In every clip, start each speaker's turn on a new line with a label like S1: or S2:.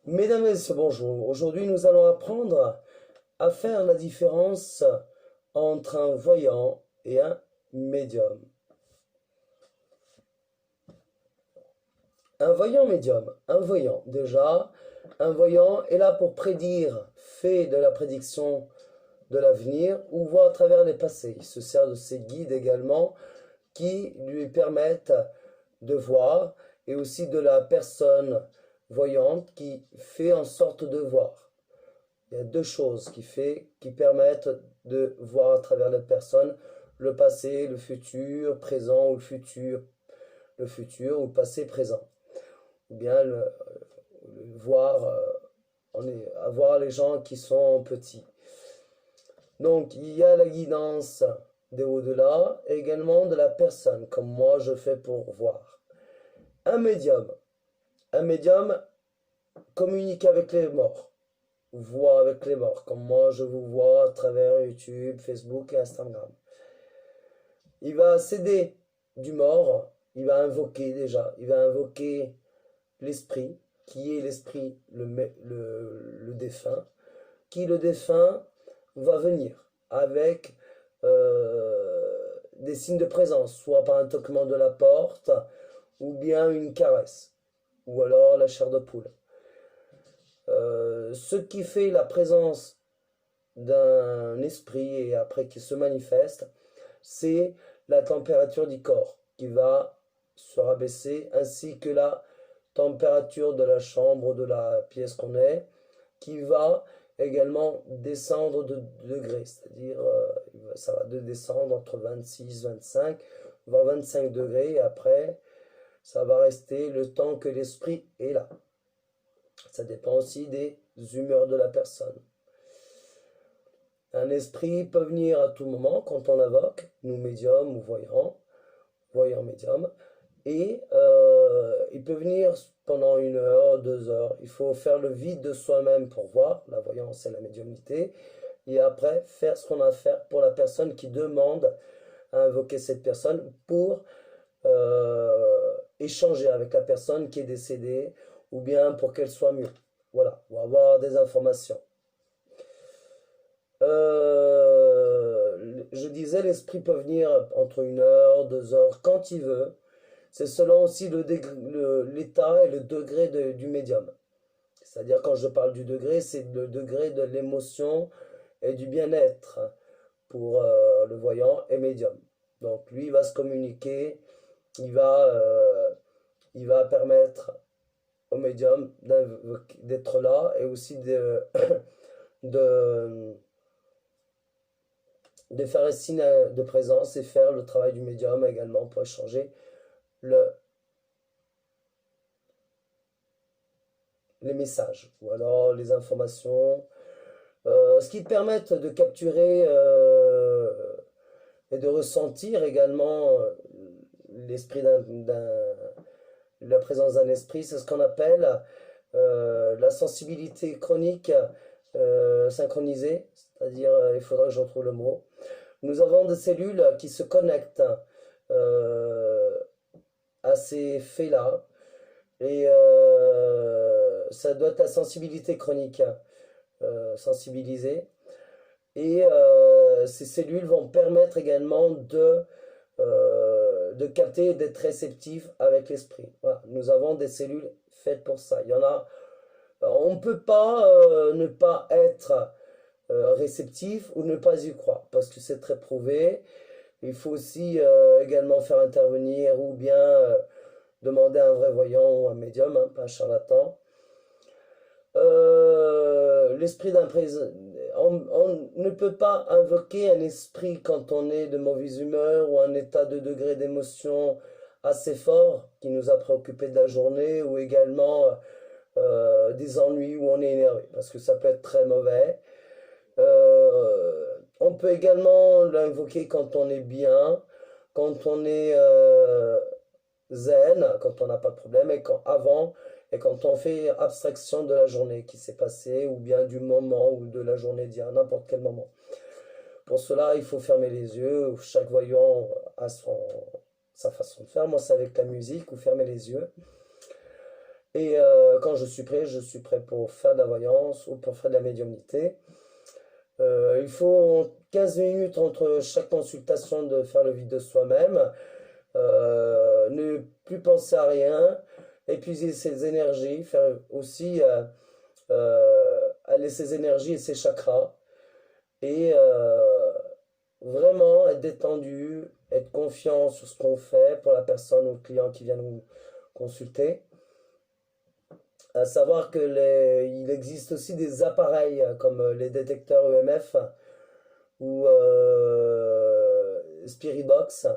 S1: Mesdames et messieurs, bonjour. Aujourd'hui, nous allons apprendre à faire la différence entre un voyant et un médium. Un voyant médium. Un voyant, déjà, un voyant est là pour prédire, fait de la prédiction de l'avenir ou voir à travers les passés. Il se sert de ses guides également qui lui permettent de voir et aussi de la personne voyante qui fait en sorte de voir. Il y a deux choses qui permettent de voir à travers les personnes le passé, le futur, présent ou le futur ou le passé présent. Ou bien voir, voir les gens qui sont petits. Donc il y a la guidance des au-delà et également de la personne, comme moi je fais pour voir. Un médium. Un médium communique avec les morts, voit avec les morts, comme moi je vous vois à travers YouTube, Facebook et Instagram. Il va s'aider du mort, il va invoquer déjà, il va invoquer l'esprit, qui est l'esprit, le défunt, qui le défunt va venir avec des signes de présence, soit par un toquement de la porte, ou bien une caresse, ou alors la chair de poule. Ce qui fait la présence d'un esprit et après qui se manifeste, c'est la température du corps qui va se rabaisser ainsi que la température de la chambre, de la pièce qu'on est, qui va également descendre de degrés, c'est-à-dire ça va descendre entre 26, 25, voire 25 degrés et après ça va rester le temps que l'esprit est là. Ça dépend aussi des humeurs de la personne. Un esprit peut venir à tout moment quand on invoque, nous médium ou voyant médium, et il peut venir pendant 1 heure, 2 heures. Il faut faire le vide de soi-même pour voir, la voyance et la médiumnité, et après faire ce qu'on a à faire pour la personne qui demande à invoquer cette personne pour échanger avec la personne qui est décédée ou bien pour qu'elle soit mieux. Voilà, ou avoir des informations. Je disais, l'esprit peut venir entre 1 heure, 2 heures, quand il veut. C'est selon aussi l'état et le degré du médium. C'est-à-dire, quand je parle du degré, c'est le degré de l'émotion et du bien-être pour le voyant et médium. Donc, lui, il va se communiquer, il va permettre au médium d'être là et aussi de, de faire un signe de présence et faire le travail du médium également pour échanger les messages ou alors les informations, ce qui permettent de capturer et de ressentir également l'esprit la présence d'un esprit. C'est ce qu'on appelle la sensibilité chronique synchronisée, c'est-à-dire, il faudra que je retrouve le mot. Nous avons des cellules qui se connectent euh, à ces faits-là, et ça doit être la sensibilité chronique, sensibilisée. Et ces cellules vont permettre également de capter et d'être réceptif avec l'esprit. Voilà. Nous avons des cellules faites pour ça. Il y en a, on ne peut pas ne pas être réceptif ou ne pas y croire, parce que c'est très prouvé. Il faut aussi également faire intervenir ou bien demander à un vrai voyant ou un médium, hein, pas un charlatan. L'esprit d'un président. On ne peut pas invoquer un esprit quand on est de mauvaise humeur ou un état de degré d'émotion assez fort qui nous a préoccupés de la journée ou également des ennuis où on est énervé parce que ça peut être très mauvais. On peut également l'invoquer quand on est bien, quand on est zen, quand on n'a pas de problème, et quand on fait abstraction de la journée qui s'est passée, ou bien du moment ou de la journée d'hier, n'importe quel moment. Pour cela, il faut fermer les yeux, chaque voyant a sa façon de faire. Moi, c'est avec la musique, ou fermer les yeux. Et quand je suis prêt pour faire de la voyance ou pour faire de la médiumnité. Il faut 15 minutes entre chaque consultation de faire le vide de soi-même, ne plus penser à rien, épuiser ses énergies, faire aussi aller ses énergies et ses chakras, et vraiment être détendu, être confiant sur ce qu'on fait pour la personne ou le client qui vient nous consulter. À savoir il existe aussi des appareils comme les détecteurs EMF ou Spirit Box,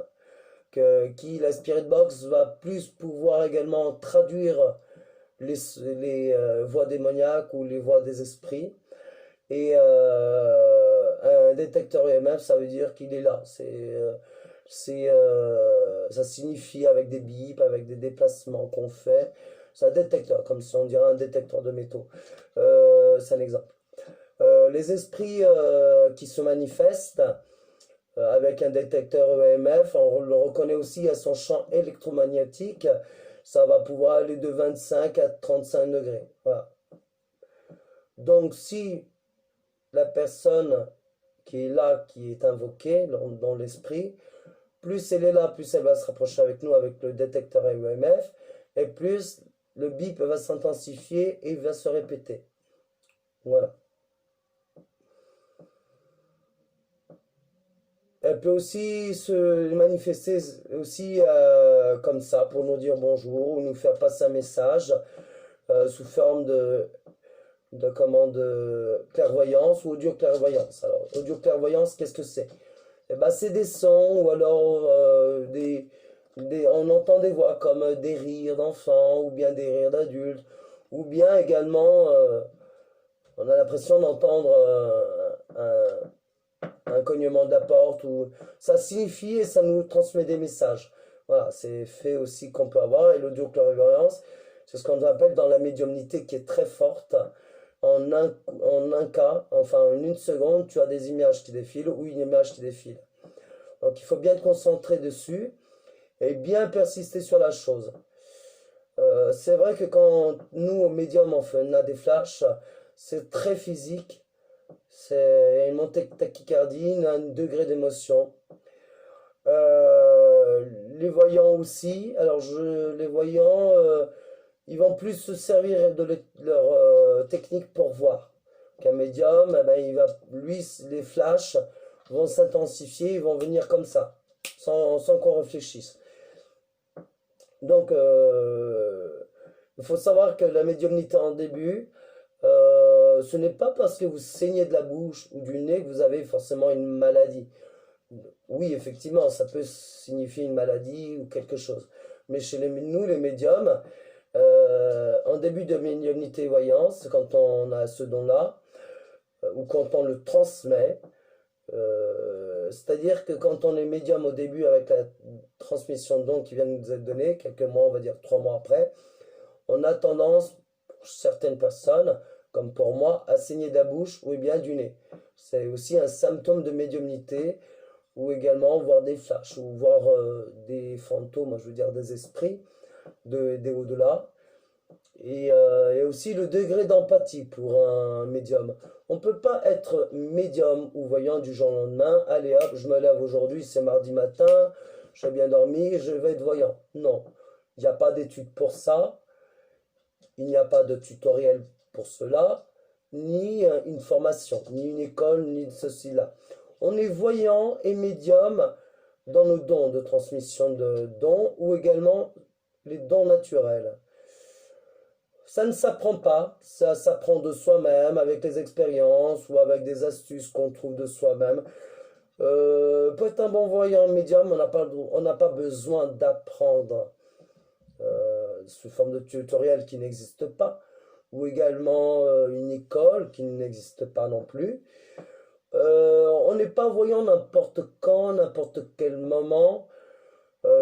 S1: la Spirit Box va plus pouvoir également traduire les voix démoniaques ou les voix des esprits. Et un détecteur EMF, ça veut dire qu'il est là. Ça signifie avec des bips, avec des déplacements qu'on fait. C'est un détecteur, comme si on dirait un détecteur de métaux. C'est un exemple. Les esprits qui se manifestent avec un détecteur EMF, on le reconnaît aussi à son champ électromagnétique. Ça va pouvoir aller de 25 à 35 degrés. Voilà. Donc si la personne qui est là, qui est invoquée dans l'esprit, plus elle est là, plus elle va se rapprocher avec nous avec le détecteur EMF, et plus le bip va s'intensifier et va se répéter. Voilà. Elle peut aussi se manifester aussi comme ça pour nous dire bonjour ou nous faire passer un message sous forme de clairvoyance ou audio-clairvoyance. Alors, audio-clairvoyance, qu'est-ce que c'est? Eh ben, c'est des sons ou alors on entend des voix comme des rires d'enfants ou bien des rires d'adultes ou bien également on a l'impression d'entendre un cognement de la porte ou ça signifie et ça nous transmet des messages. Voilà, c'est fait aussi qu'on peut avoir. Et l'audio-clairvoyance, c'est ce qu'on appelle dans la médiumnité qui est très forte. En un cas, enfin en une seconde, tu as des images qui défilent ou une image qui défile. Donc il faut bien te concentrer dessus et bien persister sur la chose. C'est vrai que quand nous, au médium, on a des flashs, c'est très physique. C'est une montée de tachycardie, un degré d'émotion. Les voyants aussi. Alors les voyants, ils vont plus se servir de leur technique pour voir. Qu'un médium, eh ben, lui, les flashs vont s'intensifier, ils vont venir comme ça, sans qu'on réfléchisse. Donc, il faut savoir que la médiumnité en début, ce n'est pas parce que vous saignez de la bouche ou du nez que vous avez forcément une maladie. Oui, effectivement, ça peut signifier une maladie ou quelque chose. Mais chez nous, les médiums, en début de médiumnité et voyance, quand on a ce don-là, ou quand on le transmet, c'est-à-dire que quand on est médium au début avec la transmission de dons qui vient de nous être donnée, quelques mois, on va dire 3 mois après, on a tendance, pour certaines personnes, comme pour moi, à saigner de la bouche ou bien du nez. C'est aussi un symptôme de médiumnité, ou également voir des flashs, ou voir des fantômes, je veux dire des esprits, des au-delà. Et aussi le degré d'empathie pour un médium. On ne peut pas être médium ou voyant du jour au lendemain. Allez hop, je me lève aujourd'hui, c'est mardi matin, j'ai bien dormi, je vais être voyant. Non, il n'y a pas d'étude pour ça. Il n'y a pas de tutoriel pour cela, ni une formation, ni une école, ni de ceci là. On est voyant et médium dans nos dons de transmission de dons ou également les dons naturels. Ça ne s'apprend pas, ça s'apprend de soi-même avec les expériences ou avec des astuces qu'on trouve de soi-même. Pour être un bon voyant médium, on n'a pas besoin d'apprendre sous forme de tutoriel qui n'existe pas, ou également une école qui n'existe pas non plus. On n'est pas voyant n'importe quand, n'importe quel moment.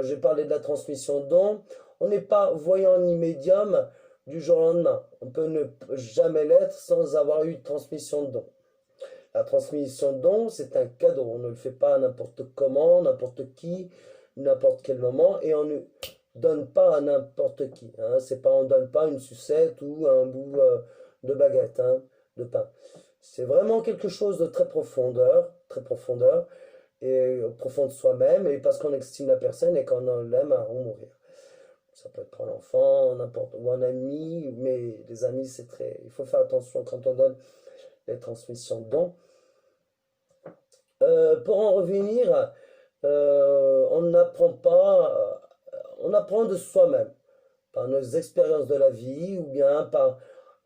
S1: J'ai parlé de la transmission de dons. On n'est pas voyant ni médium du jour au lendemain. On peut ne jamais l'être sans avoir eu de transmission de dons. La transmission de dons, c'est un cadeau. On ne le fait pas n'importe comment, n'importe qui, n'importe quel moment. Et donne pas à n'importe qui. Hein. C'est pas, on donne pas une sucette ou un bout de baguette, hein, de pain. C'est vraiment quelque chose de très profondeur, et profond de soi-même, et parce qu'on estime la personne et qu'on l'aime à en mourir. Ça peut être un enfant, n'importe, ou un ami, mais les amis, c'est très... Il faut faire attention quand on donne les transmissions de dons. Pour en revenir, on n'apprend pas, on apprend de soi-même, par nos expériences de la vie, ou bien par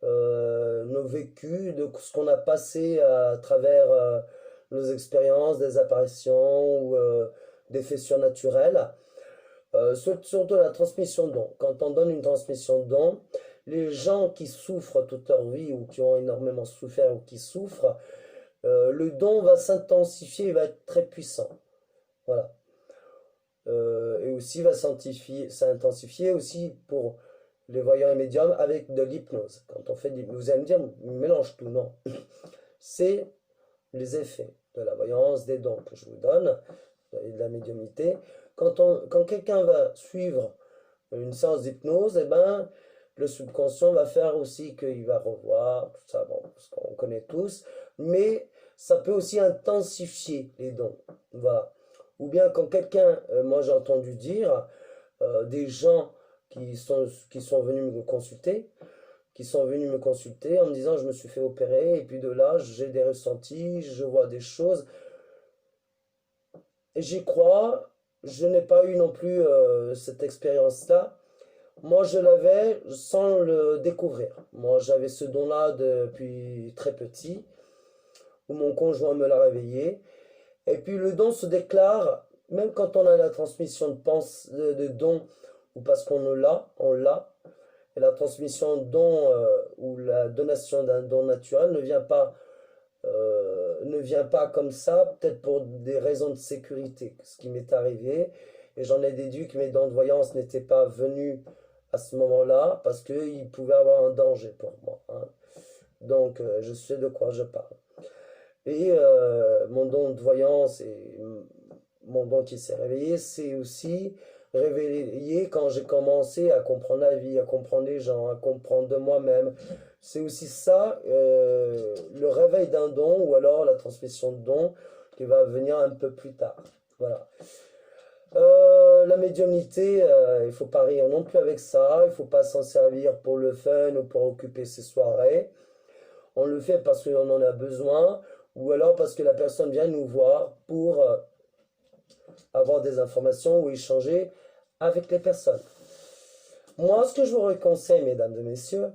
S1: nos vécus, de ce qu'on a passé à travers nos expériences, des apparitions ou des faits surnaturels. Surtout la transmission de dons. Quand on donne une transmission de dons, les gens qui souffrent toute leur vie ou qui ont énormément souffert ou qui souffrent, le don va s'intensifier, il va être très puissant. Voilà. Et aussi va s'intensifier aussi pour les voyants et médiums avec de l'hypnose. Quand on fait vous allez me dire, mélange tout, non. C'est les effets de la voyance, des dons que je vous donne, et de la médiumnité. Quand quelqu'un va suivre une séance d'hypnose, eh ben, le subconscient va faire aussi qu'il va revoir, tout ça, bon, parce qu'on connaît tous, mais ça peut aussi intensifier les dons. Voilà. Ou bien quand quelqu'un, moi j'ai entendu dire, des gens qui sont venus me consulter, en me disant je me suis fait opérer, et puis de là j'ai des ressentis, je vois des choses, et j'y crois. Je n'ai pas eu non plus cette expérience-là. Moi, je l'avais sans le découvrir. Moi, j'avais ce don-là depuis très petit, où mon conjoint me l'a réveillé. Et puis, le don se déclare, même quand on a la transmission de don, ou parce qu'on l'a, on l'a. Et la transmission de don ou la donation d'un don naturel ne vient pas comme ça, peut-être pour des raisons de sécurité, ce qui m'est arrivé. Et j'en ai déduit que mes dons de voyance n'étaient pas venus à ce moment-là, parce qu'il pouvait avoir un danger pour moi. Hein. Donc, je sais de quoi je parle. Et mon don de voyance et mon don qui s'est réveillé, c'est aussi réveillé quand j'ai commencé à comprendre la vie, à comprendre les gens, à comprendre de moi-même. C'est aussi ça, le réveil d'un don ou alors la transmission de don qui va venir un peu plus tard. Voilà. La médiumnité, il ne faut pas rire non plus avec ça, il ne faut pas s'en servir pour le fun ou pour occuper ses soirées. On le fait parce qu'on en a besoin ou alors parce que la personne vient nous voir pour avoir des informations ou échanger avec les personnes. Moi, ce que je vous conseille, mesdames et messieurs,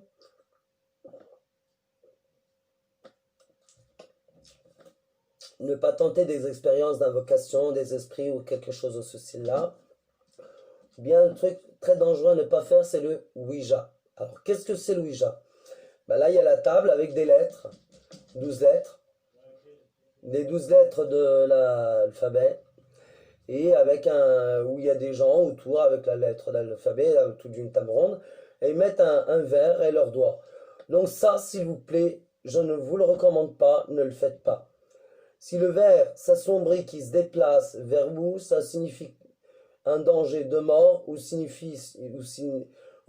S1: ne pas tenter des expériences d'invocation, des esprits ou quelque chose de ce style-là. Bien, un truc très dangereux à ne pas faire, c'est le Ouija. Alors, qu'est-ce que c'est le Ouija? Ben là, il y a la table avec des lettres, 12 lettres, les 12 lettres de l'alphabet, et avec où il y a des gens autour avec la lettre de l'alphabet, tout d'une table ronde, et ils mettent un verre et leurs doigts. Donc ça, s'il vous plaît, je ne vous le recommande pas, ne le faites pas. Si le verre s'assombrit, qui se déplace vers vous, ça signifie un danger de mort ou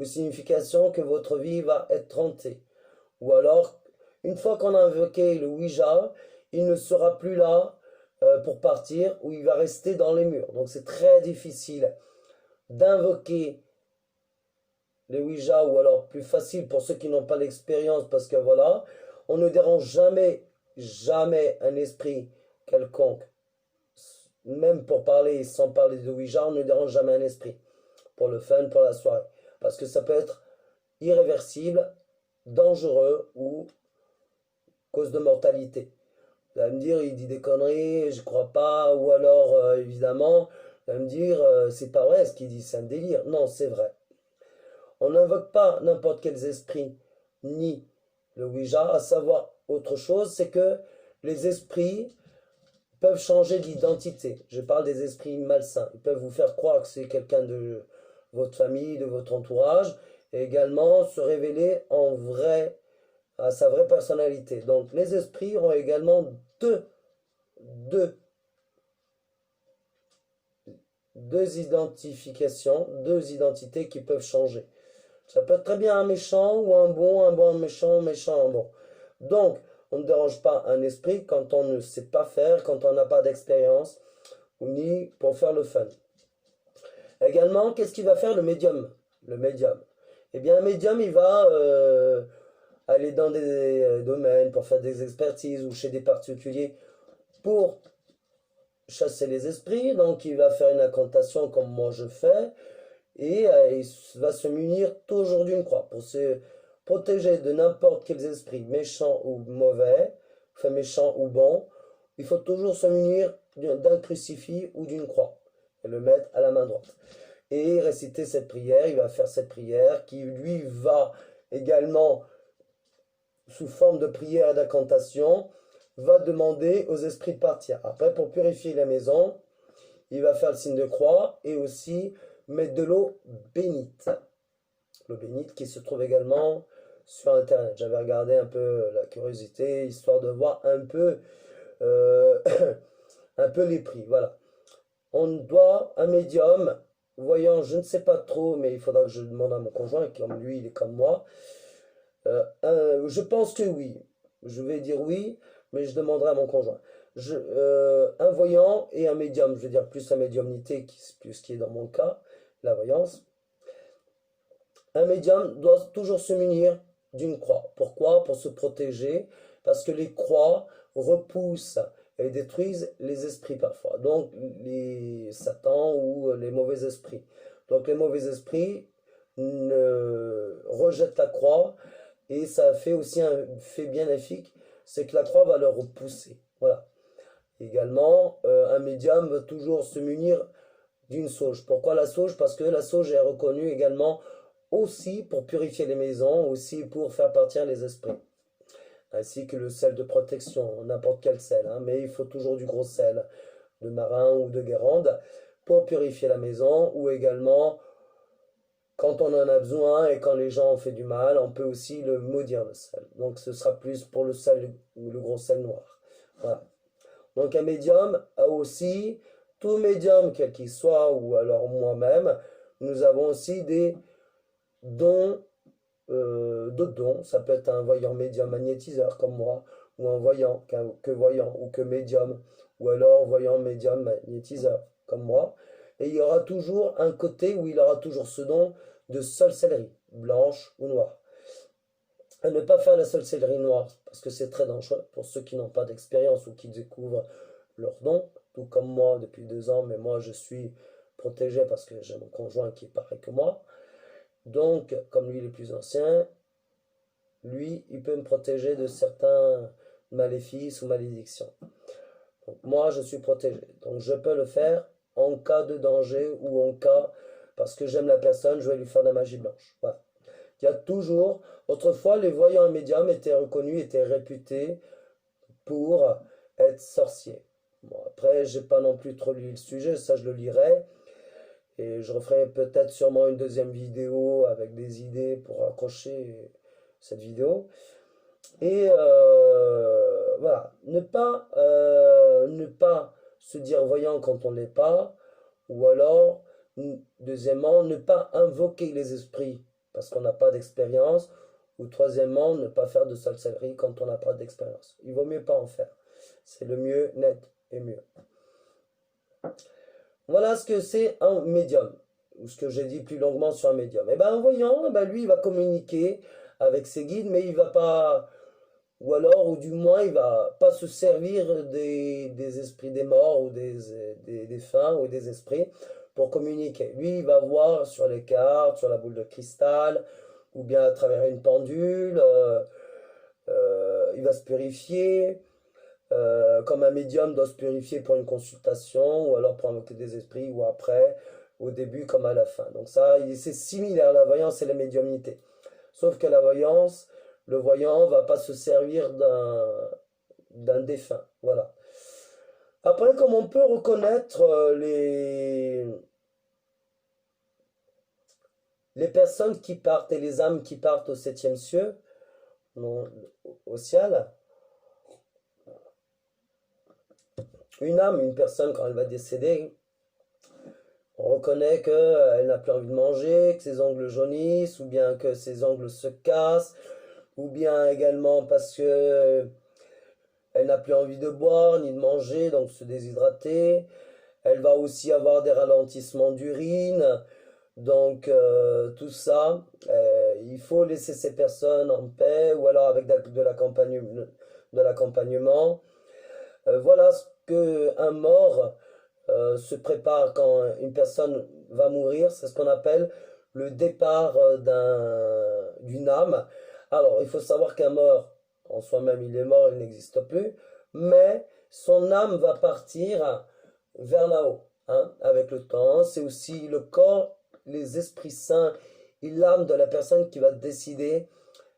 S1: signification que votre vie va être tentée. Ou alors, une fois qu'on a invoqué le Ouija, il ne sera plus là pour partir ou il va rester dans les murs. Donc c'est très difficile d'invoquer les Ouija, ou alors plus facile pour ceux qui n'ont pas l'expérience, parce que voilà, on ne dérange jamais un esprit quelconque. Même pour parler, sans parler de Ouija, on ne dérange jamais un esprit. Pour le fun, pour la soirée. Parce que ça peut être irréversible, dangereux ou cause de mortalité. Vous allez me dire, il dit des conneries, je crois pas, ou alors, évidemment, vous allez me dire, c'est pas vrai ce qu'il dit, c'est un délire. Non, c'est vrai. On n'invoque pas n'importe quels esprits, ni le Ouija. À savoir autre chose, c'est que les esprits peuvent changer d'identité. Je parle des esprits malsains. Ils peuvent vous faire croire que c'est quelqu'un de votre famille, de votre entourage, et également se révéler à sa vraie personnalité. Donc les esprits ont également deux deux identifications, deux identités qui peuvent changer. Ça peut être très bien un méchant ou un bon, méchant, méchant, un bon. Donc, on ne dérange pas un esprit quand on ne sait pas faire, quand on n'a pas d'expérience, ou ni pour faire le fun. Également, qu'est-ce qu'il va faire le médium? Le médium. Eh bien, un médium, il va aller dans des domaines pour faire des expertises ou chez des particuliers pour chasser les esprits. Donc, il va faire une incantation comme moi je fais et il va se munir toujours d'une croix pour se protéger de n'importe quels esprits méchants ou mauvais, enfin méchants ou bons. Il faut toujours se munir d'un crucifix ou d'une croix et le mettre à la main droite. Et réciter cette prière, il va faire cette prière qui lui va également, sous forme de prière et d'incantation, va demander aux esprits de partir. Après, pour purifier la maison, il va faire le signe de croix et aussi mettre de l'eau bénite. L'eau bénite qui se trouve également sur internet. J'avais regardé un peu la curiosité, histoire de voir un peu, un peu les prix. Voilà. On doit un médium, voyant, je ne sais pas trop, mais il faudra que je demande à mon conjoint, comme lui, il est comme moi. Je pense que oui. Je vais dire oui, mais je demanderai à mon conjoint. Un voyant et un médium, je veux dire plus la médiumnité, plus ce qui est dans mon cas, la voyance. Un médium doit toujours se munir d'une croix. Pourquoi? Pour se protéger, parce que les croix repoussent et détruisent les esprits parfois. Donc les satans ou les mauvais esprits. Donc les mauvais esprits rejettent la croix et ça fait aussi un fait bénéfique, c'est que la croix va leur repousser. Voilà. Également, un médium va toujours se munir d'une sauge. Pourquoi la sauge? Parce que la sauge est reconnue également aussi pour purifier les maisons, aussi pour faire partir les esprits. Ainsi que le sel de protection, n'importe quel sel, hein, mais il faut toujours du gros sel, de marin ou de Guérande, pour purifier la maison, ou également, quand on en a besoin et quand les gens ont fait du mal, on peut aussi le maudire le sel. Donc ce sera plus pour le sel, le gros sel noir. Voilà. Donc un médium a aussi, tout médium quel qu'il soit, ou alors moi-même, nous avons aussi des dons, d'autres dons. Ça peut être un voyant médium magnétiseur comme moi, ou un voyant, que voyant, ou que médium, ou alors voyant médium magnétiseur comme moi. Et il y aura toujours un côté où il aura toujours ce don de sorcellerie, blanche ou noire. À ne pas faire la sorcellerie noire, parce que c'est très dangereux pour ceux qui n'ont pas d'expérience ou qui découvrent leur don, tout comme moi depuis 2 ans, mais moi je suis protégé parce que j'ai mon conjoint qui est pareil que moi. Donc, comme lui il est plus ancien, lui, il peut me protéger de certains maléfices ou malédictions. Donc, moi, je suis protégé. Donc, je peux le faire en cas de danger ou en cas, parce que j'aime la personne, je vais lui faire de la magie blanche. Voilà. Il y a toujours, autrefois, les voyants et médiums étaient reconnus, étaient réputés pour être sorciers. Bon, après, j'ai pas non plus trop lu le sujet, ça je le lirai. Et je referai peut-être sûrement une deuxième vidéo avec des idées pour accrocher cette vidéo. Et voilà, ne pas se dire voyant quand on ne l'est pas, ou alors, deuxièmement, ne pas invoquer les esprits parce qu'on n'a pas d'expérience, ou troisièmement, ne pas faire de sorcellerie quand on n'a pas d'expérience. Il vaut mieux pas en faire. C'est le mieux, net et mieux. Voilà ce que c'est un médium, ou ce que j'ai dit plus longuement sur un médium. Et bien un voyant, eh ben, lui, il va communiquer avec ses guides, mais il va pas, ou alors, ou du moins, il va pas se servir des esprits des morts ou des défunts ou des esprits pour communiquer. Lui, il va voir sur les cartes, sur la boule de cristal, ou bien à travers une pendule, il va se purifier, comme un médium doit se purifier pour une consultation, ou alors pour invoquer des esprits, ou après, au début comme à la fin. Donc ça, c'est similaire, la voyance et la médiumnité. Sauf que la voyance, le voyant va pas se servir d'un défunt. Voilà. Après, comme on peut reconnaître les personnes qui partent et les âmes qui partent au septième ciel, non, au ciel, une âme, une personne, quand elle va décéder, On reconnaît qu'elle n'a plus envie de manger, que ses ongles jaunissent, ou bien que ses ongles se cassent, ou bien également parce que elle n'a plus envie de boire ni de manger, donc se déshydrater. Elle va aussi avoir des ralentissements d'urine. Donc tout ça, il faut laisser ces personnes en paix ou alors avec de l'accompagnement. Voilà ce que un mort se prépare quand une personne va mourir. C'est ce qu'on appelle le départ d'une âme. Alors, il faut savoir qu'un mort, en soi-même, il est mort, il n'existe plus, mais son âme va partir vers là-haut, hein, avec le temps. C'est aussi le corps, les esprits saints et l'âme de la personne qui va décider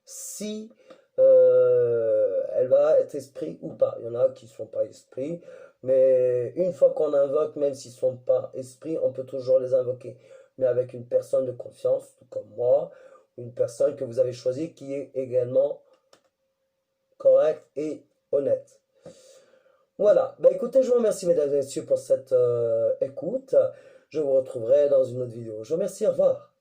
S1: si elle va être esprit ou pas. Il y en a qui ne sont pas esprits, mais une fois qu'on invoque, même s'ils ne sont pas esprits, on peut toujours les invoquer. Mais avec une personne de confiance, tout comme moi, une personne que vous avez choisie qui est également correcte et honnête. Voilà, bah écoutez, je vous remercie mesdames et messieurs pour cette écoute. Je vous retrouverai dans une autre vidéo. Je vous remercie, au revoir.